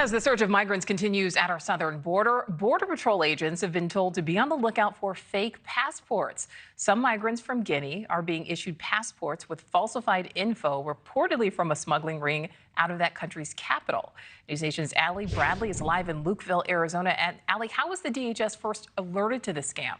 As the surge of migrants continues at our southern border, Border Patrol agents have been told to be on the lookout for fake passports. Some migrants from Guinea are being issued passports with falsified info, reportedly from a smuggling ring out of that country's capital. NewsNation's Ali Bradley is live in Lukeville, Arizona. And Ali, how was the DHS first alerted to the scam?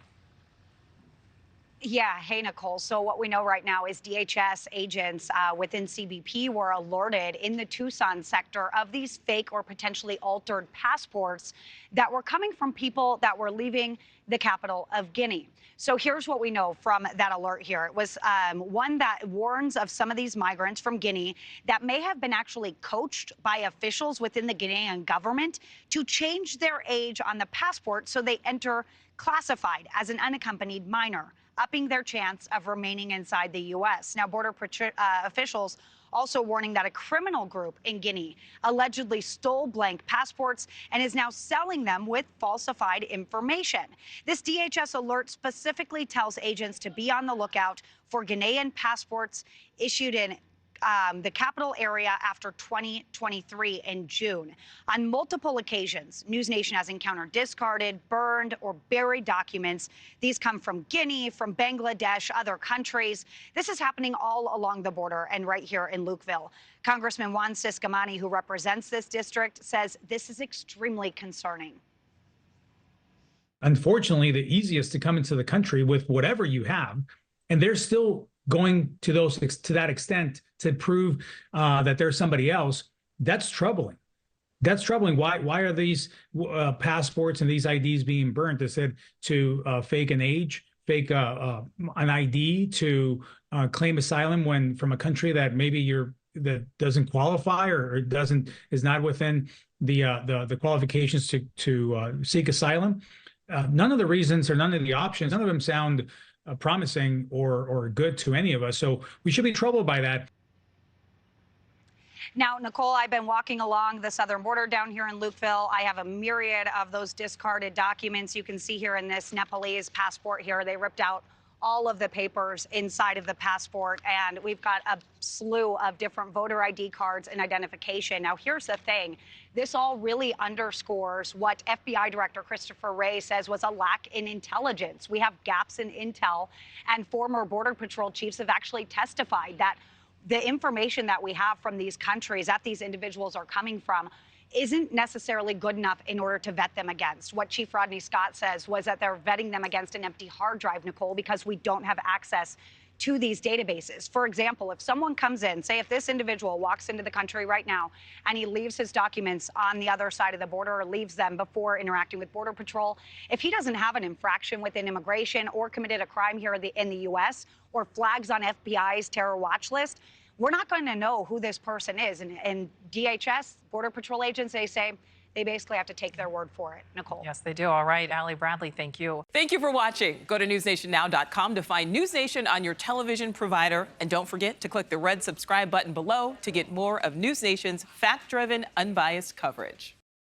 Yeah. Hey, Nicole. So what we know right now is DHS agents within CBP were alerted in the Tucson sector of these fake or potentially altered passports that were coming from people that were leaving the capital of Guinea. So here's what we know from that alert here. It was one that warns of some of these migrants from Guinea that may have been actually coached by officials within the Guinean government to change their age on the passport so they enter classified as an unaccompanied minor, upping their chance of remaining inside the U.S. Now, border officials also warning that a criminal group in Guinea allegedly stole blank passports and is now selling them with falsified information. This DHS alert specifically tells agents to be on the lookout for Guinean passports issued in the capital area after 2023 in June. On multiple occasions, NewsNation has encountered discarded, burned, or buried documents. These come from Guinea, from Bangladesh, other countries. This is happening all along the border and right here in Lukeville. Congressman Juan Sisambaram, who represents this district, says this is extremely concerning. Unfortunately, the easiest to come into the country with whatever you have, and they're still going to that extent to prove that there's somebody else. That's troubling. That's troubling. Why are these passports and these IDs being burnt? They said to fake an age, fake an ID, to claim asylum when from a country that maybe that doesn't qualify or is not within the qualifications to seek asylum. None of the reasons or none of the options, none of them sound promising or good to any of us. So we should be troubled by that. Now, Nicole, I've been walking along the southern border down here in Lukeville. I have a myriad of those discarded documents. You can see here in this Nepalese passport here, they ripped out all of the papers inside of the passport, and we've got a slew of different voter ID cards and identification. Now, here's the thing. This all really underscores what FBI Director Christopher Wray says was a lack in intelligence. We have gaps in intel, and former Border Patrol chiefs have actually testified that the information that we have from these countries that these individuals are coming from isn't necessarily good enough in order to vet them against. What Chief Rodney Scott says was that they're vetting them against an empty hard drive, Nicole, because we don't have access to these databases. For example, if someone comes in, say if this individual walks into the country right now and he leaves his documents on the other side of the border or leaves them before interacting with Border Patrol, if he doesn't have an infraction within immigration or committed a crime here in the U.S. or flags on FBI's terror watch list, we're not going to know who this person is. And DHS, Border Patrol agents, they say they basically have to take their word for it. Nicole. Yes, they do. All right. Ali Bradley, thank you. Thank you for watching. Go to newsnationnow.com to find NewsNation on your television provider. And don't forget to click the red subscribe button below to get more of NewsNation's fact-driven, unbiased coverage.